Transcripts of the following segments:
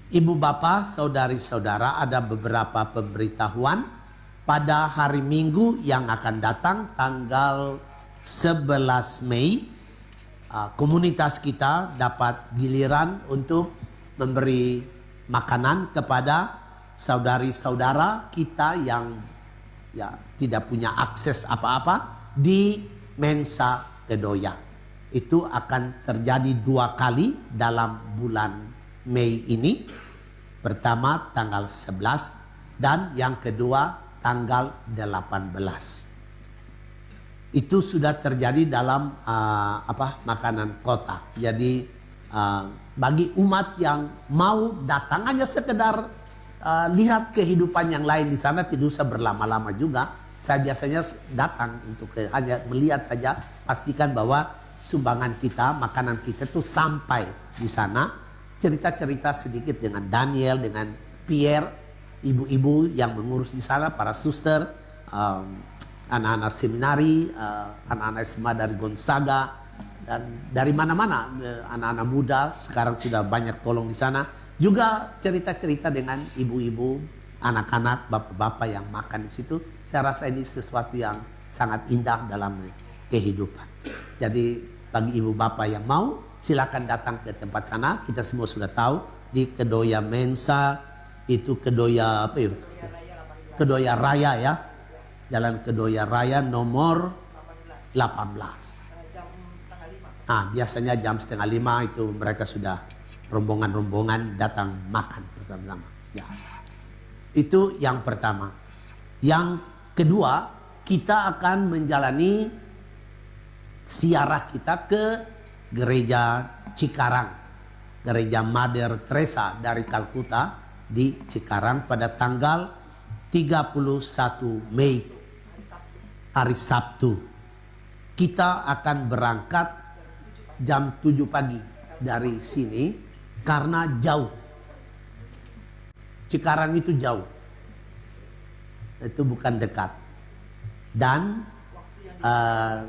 Ibu bapak, saudari-saudara, ada beberapa pemberitahuan pada hari Minggu yang akan datang tanggal 11 Mei. Komunitas kita dapat giliran untuk memberi makanan kepada saudari-saudara kita yang tidak punya akses apa-apa di Mensa Kedoya. Itu akan terjadi 2 kali dalam bulan Mei ini. Pertama tanggal 11 dan yang kedua tanggal 18. Itu sudah terjadi dalam makanan kotak. Jadi bagi umat yang mau datang hanya sekedar lihat kehidupan yang lain di sana, tidak usah berlama-lama juga. Saya biasanya datang untuk hanya melihat saja, pastikan bahwa sumbangan kita, makanan kita tuh sampai di sana. Cerita-cerita sedikit dengan Daniel, dengan Pierre, ibu-ibu yang mengurus di sana, para suster, anak-anak seminari, anak-anak SMA dari Gonzaga, dan dari mana-mana anak-anak muda sekarang sudah banyak tolong di sana. Juga cerita-cerita dengan ibu-ibu, anak-anak, bapak-bapak yang makan di situ. Saya rasa ini sesuatu yang sangat indah dalam kehidupan. Jadi bagi ibu bapak yang mau, silakan datang ke tempat sana. Kita semua sudah tahu di Kedoya Mensa, itu Kedoya apa ya? Kedoya Raya ya. Jalan Kedoya Raya nomor 18. Biasanya jam 4:30 itu mereka sudah rombongan-rombongan datang makan bersama-sama. Ya. Itu yang pertama. Yang kedua, kita akan menjalani ziarah kita ke Gereja Cikarang, Gereja Mother Teresa dari Kalkuta di Cikarang pada tanggal 31 Mei, hari Sabtu. Kita akan berangkat jam 7 pagi dari sini karena jauh. Cikarang itu jauh. Itu bukan dekat. Dan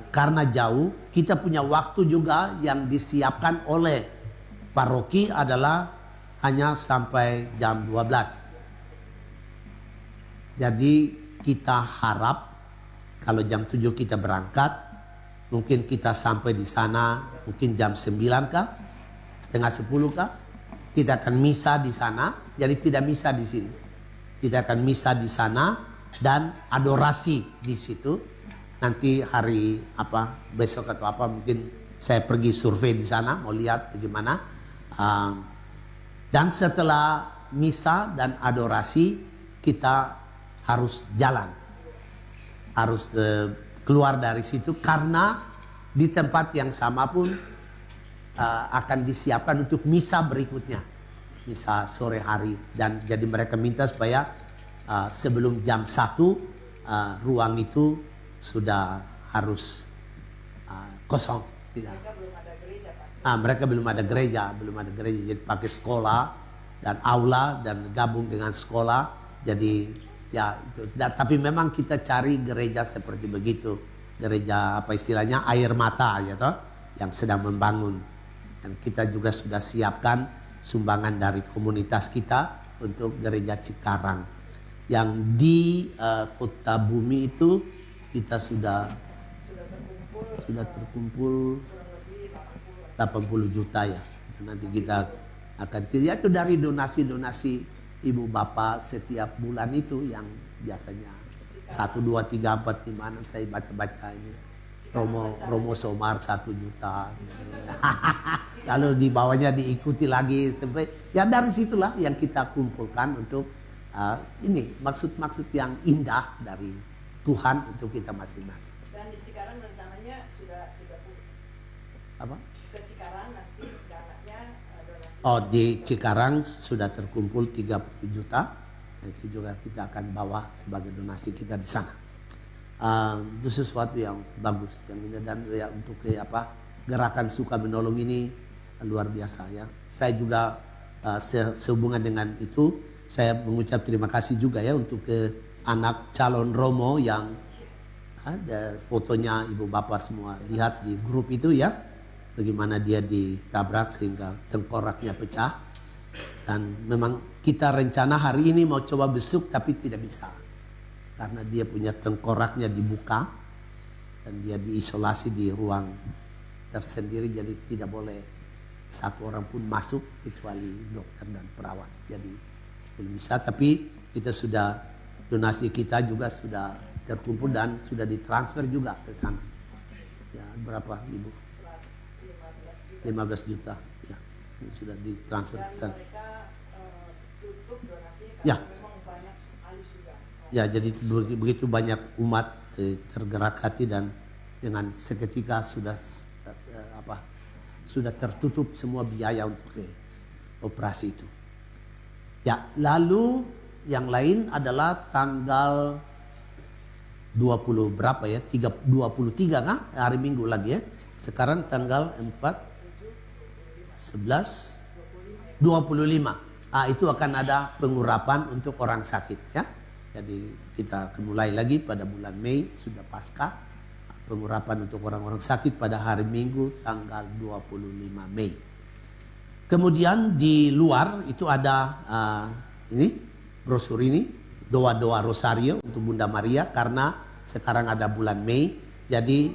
karena jauh, kita punya waktu juga yang disiapkan oleh paroki adalah hanya sampai jam 12. Jadi kita harap kalau jam 7 kita berangkat, mungkin kita sampai di sana mungkin jam 9 kah? Setengah 10 kah? Kita akan misa di sana. Jadi tidak misa di sini. Kita akan misa di sana dan adorasi di situ. Nanti hari besok atau mungkin saya pergi survei di sana, mau lihat bagaimana. Dan setelah misa dan adorasi kita harus jalan, harus keluar dari situ karena di tempat yang sama pun akan disiapkan untuk misa berikutnya, misa sore hari. Dan jadi mereka minta supaya sebelum jam 1 ruang itu sudah harus kosong. Tidak. Mereka belum ada gereja, jadi pakai sekolah dan aula dan gabung dengan sekolah. Jadi ya itu. Tapi memang kita cari gereja seperti begitu, gereja istilahnya air mata ya toh, yang sedang membangun. Dan kita juga sudah siapkan sumbangan dari komunitas kita untuk gereja Cikarang yang di Kota Bumi itu. Kita sudah terkumpul 80 juta ya. Dan nanti kita akan itu dari donasi-donasi ibu bapak setiap bulan itu yang biasanya 1, 2, 3, 4, 5, 6 saya baca-baca ini. Romo Somar 1 juta. Lalu di bawahnya diikuti lagi sampai ya dari situlah yang kita kumpulkan untuk ini maksud-maksud yang indah dari Tuhan untuk kita masing-masing. Dan di Cikarang rencananya sudah 30. Apa? Ke Cikarang nanti dananya donasi. Di Cikarang sudah terkumpul 30 juta. Itu juga kita akan bawa sebagai donasi kita di sana. Itu sesuatu yang bagus, yang indah, dan ya untuk gerakan suka menolong ini luar biasa ya. Saya juga sehubungan dengan itu, saya mengucap terima kasih juga ya untuk anak calon Romo yang ada fotonya ibu bapak semua lihat di grup itu ya, bagaimana dia ditabrak sehingga tengkoraknya pecah. Dan memang kita rencana hari ini mau coba besuk tapi tidak bisa. Karena dia punya tengkoraknya dibuka dan dia diisolasi di ruang tersendiri, jadi tidak boleh satu orang pun masuk kecuali dokter dan perawat. Jadi belum bisa, tapi kita sudah, donasi kita juga sudah terkumpul dan sudah ditransfer juga ke sana. Ya, berapa Ibu? 15 juta. Ya, ini sudah ditransfer ke sana. Mereka tutup donasi Ya. karena memang banyak sekali sudah. Ya, jadi begitu banyak umat tergerak hati dan dengan seketika sudah sudah tertutup semua biaya untuk operasi itu. Ya, lalu yang lain adalah tanggal 20 berapa ya? 23 kan? Hari Minggu lagi ya. Sekarang tanggal 4 11 25. Itu akan ada pengurapan untuk orang sakit ya. Jadi kita akan mulai lagi pada bulan Mei, sudah pasca pengurapan untuk orang-orang sakit pada hari Minggu tanggal 25 Mei. Kemudian di luar itu ada ini brosur ini, doa-doa rosario untuk Bunda Maria karena sekarang ada bulan Mei. Jadi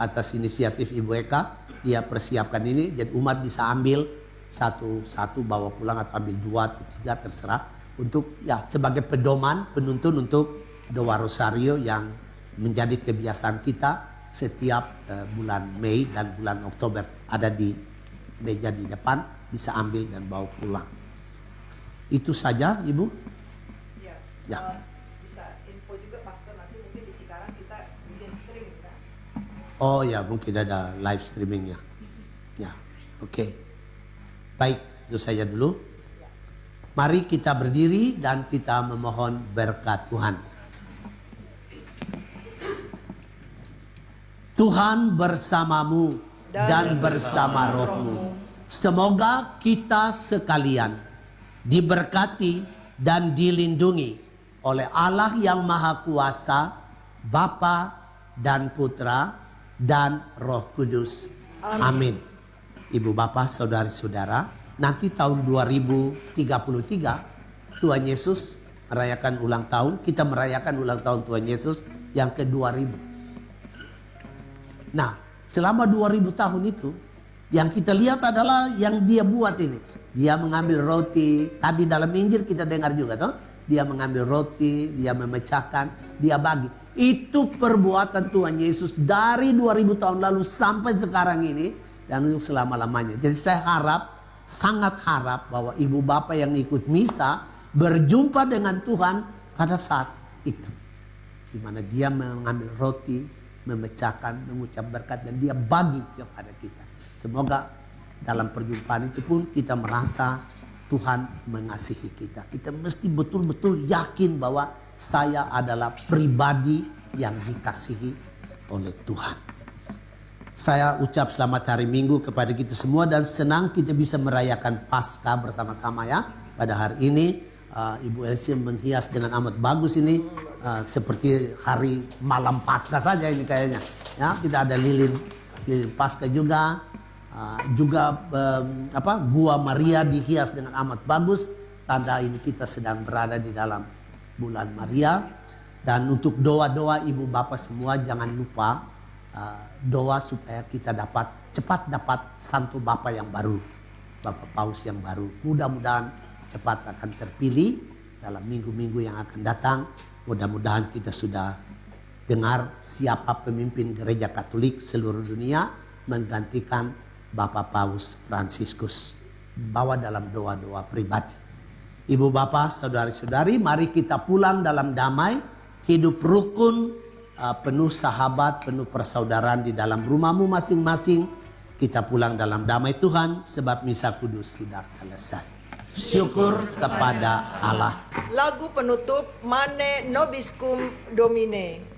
atas inisiatif Ibu Eka dia persiapkan ini, jadi umat bisa ambil satu bawa pulang atau ambil 2 atau 3 terserah, untuk ya sebagai pedoman penuntun untuk doa rosario yang menjadi kebiasaan kita setiap bulan Mei dan bulan Oktober, ada di meja di depan, bisa ambil dan bawa pulang. Itu saja Ibu. Ya. Ya. Bisa info juga Pastor, nanti mungkin di Cikarang kita bikin stream kan. Oh ya, mungkin ada live streamingnya. Ya, oke. Baik, itu saja dulu. Mari kita berdiri dan kita memohon berkat Tuhan. Tuhan bersamamu dan bersama rohmu. Semoga kita sekalian diberkati dan dilindungi oleh Allah yang Maha Kuasa, Bapa dan Putra dan Roh Kudus. Amin. Ibu bapak, saudari-saudara, nanti tahun 2033 Tuhan Yesus merayakan ulang tahun. Kita merayakan ulang tahun Tuhan Yesus yang ke-2000. Nah, selama 2000 tahun itu yang kita lihat adalah yang dia buat ini. Dia mengambil roti. Tadi dalam Injil kita dengar juga toh, dia mengambil roti, dia memecahkan, dia bagi. Itu perbuatan Tuhan Yesus dari 2000 tahun lalu sampai sekarang ini dan untuk selama-lamanya. Jadi saya harap, sangat harap bahwa ibu bapak yang ikut misa berjumpa dengan Tuhan pada saat itu, di mana dia mengambil roti, memecahkan, mengucap berkat dan dia bagi kepada kita. Semoga dalam perjumpaan itu pun kita merasa Tuhan mengasihi kita. Kita mesti betul-betul yakin bahwa saya adalah pribadi yang dikasihi oleh Tuhan. Saya ucap selamat hari Minggu kepada kita semua dan senang kita bisa merayakan Paskah bersama-sama ya. Pada hari ini Ibu Elsie menghias dengan amat bagus ini, seperti hari malam Paskah saja ini kayaknya. Ya, kita ada lilin Paskah juga. Gua Maria dihias dengan amat bagus. Tanda ini kita sedang berada di dalam bulan Maria. Dan untuk doa-doa ibu bapak semua jangan lupa doa supaya kita cepat dapat Santo Bapa yang baru, Bapak Paus yang baru. Mudah-mudahan cepat akan terpilih dalam minggu-minggu yang akan datang. Mudah-mudahan kita sudah dengar siapa pemimpin gereja Katolik seluruh dunia menggantikan Bapak Paus Fransiskus. Bawa dalam doa-doa pribadi. Ibu bapak, saudari-saudari, mari kita pulang dalam damai, hidup rukun, penuh sahabat, penuh persaudaraan di dalam rumahmu masing-masing. Kita pulang dalam damai Tuhan sebab misa kudus sudah selesai. Syukur kepada Allah. Lagu penutup Mane Nobiscum Domine.